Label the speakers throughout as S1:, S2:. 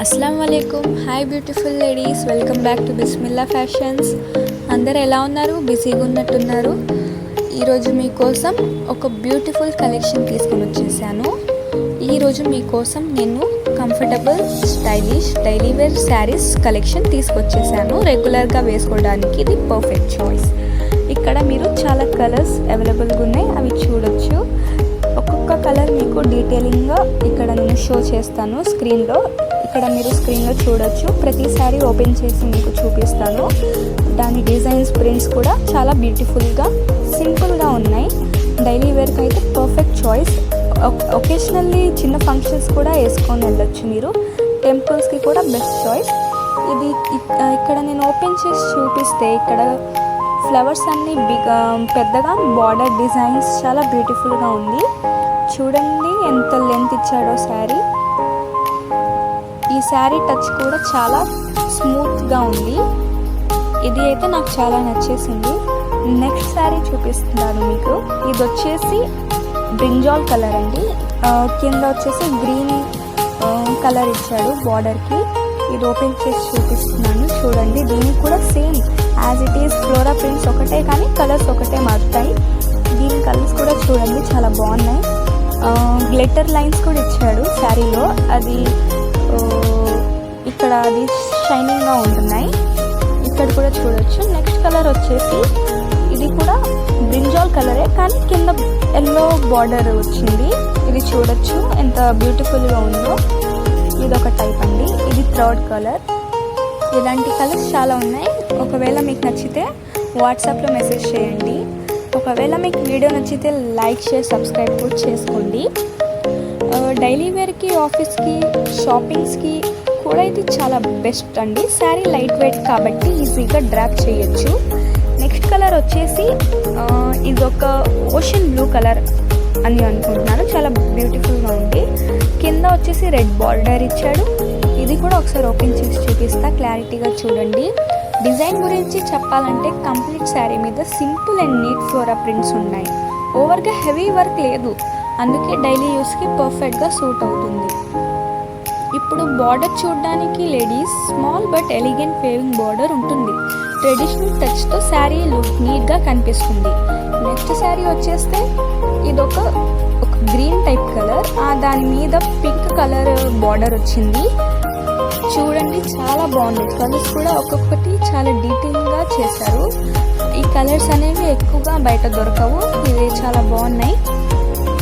S1: అస్సలం వాలేకుమ్. Hi beautiful ladies, welcome back to Bismillah fashions. అందరు ఎలా ఉన్నారు? బిజీగా ఉన్నట్టున్నారు. ఈరోజు మీకోసం ఒక బ్యూటిఫుల్ కలెక్షన్ తీసుకొని వచ్చేసాను. ఈరోజు మీకోసం నేను comfortable stylish daily wear sarees collection తీసుకొచ్చేసాను. రెగ్యులర్గా వేసుకోవడానికి ఇది పర్ఫెక్ట్ చాయిస్. ఇక్కడ మీరు చాలా కలర్స్ అవైలబుల్గా ఉన్నాయి, అవి చూడొచ్చు. ఒక్కొక్క కలర్ మీకు డీటెయిలింగ్గా ఇక్కడ నేను షో చేస్తాను స్క్రీన్లో. ఇక్కడ మీరు స్క్రీన్లో చూడొచ్చు. ప్రతిసారి ఓపెన్ చేసి మీకు చూపిస్తాను. దాని డిజైన్స్, ప్రింట్స్ కూడా చాలా బ్యూటిఫుల్గా సింపుల్గా ఉన్నాయి. డైలీ వేర్కి అయితే పర్ఫెక్ట్ చాయిస్. ఒకేషనల్లీ చిన్న ఫంక్షన్స్ కూడా వేసుకొని వెళ్ళొచ్చు మీరు. టెంపుల్స్కి కూడా బెస్ట్ చాయిస్ ఇది. ఇక్కడ నేను ఓపెన్ చేసి చూపిస్తే ఇక్కడ ఫ్లవర్స్ అన్నీ పెద్దగా బార్డర్ డిజైన్స్ చాలా బ్యూటిఫుల్గా ఉంది. చూడండి ఎంత లెంత్ ఇచ్చాడో శారీ. ఈ శారీ టచ్ కూడా చాలా స్మూత్గా ఉంది. ఇది అయితే నాకు చాలా నచ్చేసింది. నెక్స్ట్ శారీ చూపిస్తున్నాను మీకు. ఇది వచ్చేసి బ్రింజాల్ కలర్ అండి. కింద వచ్చేసి గ్రీన్ కలర్ ఇచ్చాడు బార్డర్కి. ఇది ఓపెన్ చేసి చూపిస్తున్నాను చూడండి. దీనికి కూడా same as it is flora prints ఒకటే, కానీ కలర్స్ ఒకటే మారుతాయి. దీని కలర్స్ కూడా చూడండి చాలా బాగున్నాయి. గ్లిటర్ లైన్స్ కూడా ఇచ్చాడు శారీలో. అది ఇక్కడ అది షైనింగ్గా ఉంటున్నాయి. ఇక్కడ కూడా చూడొచ్చు. నెక్స్ట్ కలర్ వచ్చేసి ఇది కూడా బ్రింజాల్ కలరే, కానీ కింద ఎల్లో బార్డర్ వచ్చింది. ఇది చూడొచ్చు ఎంత బ్యూటిఫుల్గా ఉందో. ఇది ఒక టైప్ అండి. ఇది థర్డ్ కలర్. ఇలాంటి కలర్స్ చాలా ఉన్నాయి. ఒకవేళ మీకు నచ్చితే వాట్సాప్లో మెసేజ్ చేయండి. ఒకవేళ మీకు వీడియో నచ్చితే లైక్, షేర్, సబ్స్క్రైబ్ కూడా చేసుకోండి. డైలీ వేర్కి, ఆఫీస్కి, షాపింగ్స్కి కూడా ఇది చాలా బెస్ట్ అండి. శారీ లైట్ వెయిట్ కాబట్టి ఈజీగా డ్రాప్ చేయొచ్చు. నెక్స్ట్ కలర్ వచ్చేసి ఇది ఒక ఓషన్ బ్లూ కలర్ అని అనుకుంటున్నాను. చాలా బ్యూటిఫుల్గా ఉంది. కింద వచ్చేసి రెడ్ బార్డర్ ఇచ్చాడు. ఇది కూడా ఒకసారి ఓపెన్ చేసి చూపిస్తా, క్లారిటీగా చూడండి. డిజైన్ గురించి చెప్పాలంటే కంప్లీట్ శారీ మీద simple and neat flora prints ఉన్నాయి. ఓవర్గా హెవీ వర్క్ లేదు, అందుకే డైలీ యూస్కి పర్ఫెక్ట్గా సూట్ అవుతుంది. ఇప్పుడు బార్డర్ చూడడానికి ladies small but elegant weaving border ఉంటుంది. ట్రెడిషనల్ టచ్తో శారీ లుక్ నీట్గా కనిపిస్తుంది. నెక్స్ట్ శారీ వచ్చేస్తే ఇది ఒక గ్రీన్ టైప్ కలర్, దాని మీద పింక్ కలర్ బార్డర్ వచ్చింది. చూడండి చాలా బాగుంది. కలర్స్ కూడా ఒక్కొక్కటి చాలా డీటెయిల్గా చేశారు. ఈ కలర్స్ అనేవి ఎక్కువగా బయట దొరకవు. ఇవి చాలా బాగున్నాయి.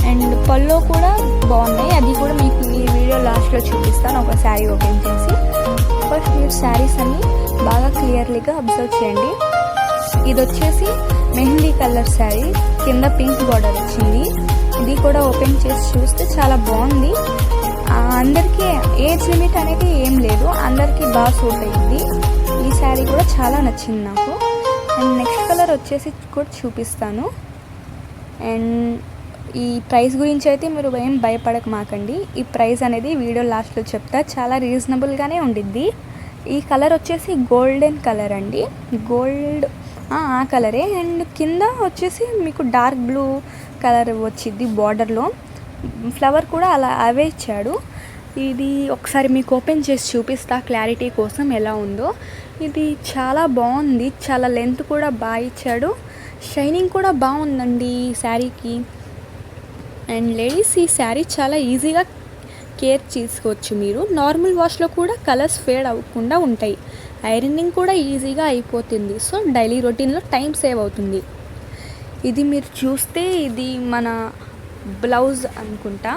S1: అండ్ పళ్ళు కూడా బాగున్నాయి. అది కూడా మీకు ఈ వీడియో లాస్ట్లో చూపిస్తాను ఒక శారీ ఓపెన్ చేసి. ఫస్ట్ మీరు శారీస్ అన్ని బాగా క్లియర్లీగా అబ్జర్వ్ చేయండి. ఇది వచ్చేసి మెహందీ కలర్ శారీ, కింద పింక్ బార్డర్ వచ్చింది. ఇది కూడా ఓపెన్ చేసి చూస్తే చాలా బాగుంది. అందరికీ ఏజ్ లిమిట్ అనేది ఏం లేదు, అందరికీ బాగా సూట్ అయ్యింది. ఈ శారీ కూడా చాలా నచ్చింది నాకు. అండ్ నెక్స్ట్ కలర్ వచ్చేసి కూడా చూపిస్తాను. అండ్ ఈ ప్రైస్ గురించి అయితే మీరు ఏం భయపడకమాకండి. ఈ ప్రైస్ అనేది వీడియో లాస్ట్లో చెప్తా. చాలా రీజనబుల్గానే ఉండిద్ది. ఈ కలర్ వచ్చేసి గోల్డెన్ కలర్ అండి. గోల్డ్ ఆ కలరే. అండ్ కింద వచ్చేసి మీకు డార్క్ బ్లూ కలర్ వచ్చింది బార్డర్లో. ఫ్లవర్ కూడా అలా అవే ఇచ్చాడు. ఇది ఒకసారి మీకు ఓపెన్ చేసి చూపిస్తా క్లారిటీ కోసం ఎలా ఉందో. ఇది చాలా బాగుంది. చాలా లెంత్ కూడా బాగా ఇచ్చాడు. షైనింగ్ కూడా బాగుందండి ఈ శారీకి. అండ్ లేడీస్, ఈ శారీ చాలా ఈజీగా కేర్ చేసుకోవచ్చు మీరు. నార్మల్ వాష్లో కూడా కలర్స్ ఫేడ్ అవ్వకుండా ఉంటాయి. ఐరనింగ్ కూడా ఈజీగా అయిపోతుంది. సో డైలీ రొటీన్లో టైం సేవ్ అవుతుంది. ఇది మీరు చూస్తే ఇది మన బ్లౌజ్ అనుకుంటా.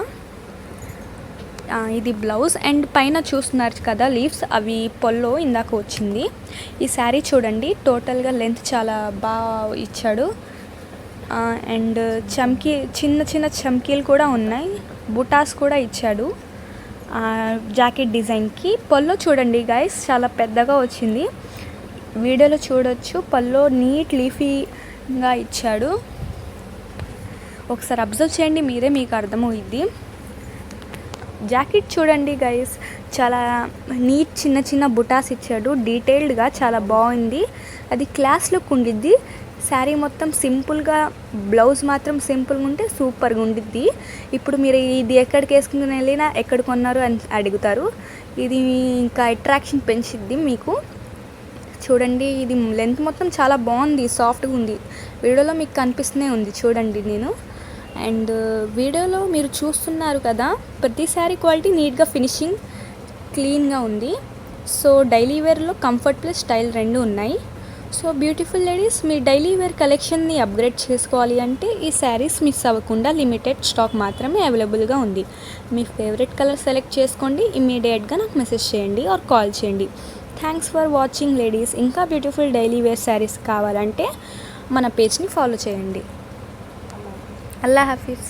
S1: ఇది బ్లౌజ్. అండ్ పైన చూస్తున్నారు కదా లీవ్స్, అవి పొల్లో ఇందాక వచ్చింది. ఈ శారీ చూడండి టోటల్గా లెంత్ చాలా బాగా ఇచ్చాడు. అండ్ చిన్న చిన్న చమ్కీలు కూడా ఉన్నాయి. బుటాస్ కూడా ఇచ్చాడు జాకెట్ డిజైన్కి. పల్లో చూడండి గైస్ చాలా పెద్దగా వచ్చింది. వీడియోలో చూడొచ్చు పల్లో నీట్ లీఫీగా ఇచ్చాడు. ఒకసారి అబ్జర్వ్ చేయండి మీరే, మీకు అర్థమవుద్ది. జాకెట్ చూడండి గైస్ చాలా నీట్ చిన్న చిన్న బుటాస్ ఇచ్చాడు. డీటెయిల్డ్గా చాలా బాగుంది. అది క్లాస్ లుక్ ఉండిద్ది. శారీ మొత్తం సింపుల్గా, బ్లౌజ్ మాత్రం సింపుల్గా ఉంటే సూపర్గా ఉండిద్ది. ఇప్పుడు మీరు ఇది ఎక్కడికి వేసుకుని వెళ్ళినా ఎక్కడ కొన్నారు అని అడుగుతారు. ఇది ఇంకా అట్రాక్షన్ పెంచిద్ది మీకు. చూడండి, ఇది లెంత్ మొత్తం చాలా బాగుంది, సాఫ్ట్గా ఉంది. వీడియోలో మీకు కనిపిస్తూనే ఉంది చూడండి నేను. అండ్ వీడియోలో మీరు చూస్తున్నారు కదా, ప్రతి శారీ క్వాలిటీ నీట్గా ఫినిషింగ్ క్లీన్గా ఉంది. సో డైలీ వేర్లో కంఫర్ట్ ప్లస్ స్టైల్ రెండు ఉన్నాయి. సో బ్యూటిఫుల్ లేడీస్, మీ డైలీ వేర్ కలెక్షన్ని అప్గ్రేడ్ చేసుకోవాలి అంటే ఈ శారీస్ మిస్ అవ్వకుండా లిమిటెడ్ స్టాక్ మాత్రమే అవైలబుల్గా ఉంది. మీ ఫేవరెట్ కలర్ సెలెక్ట్ చేసుకోండి, ఇమీడియట్గా నాకు మెసేజ్ చేయండి ఆర్ కాల్ చేయండి. Thanks for watching ladies. ఇంకా బ్యూటిఫుల్ డైలీ వేర్ శారీస్ కావాలంటే మన పేజ్ని ఫాలో చేయండి. అల్లా హాఫీజ్.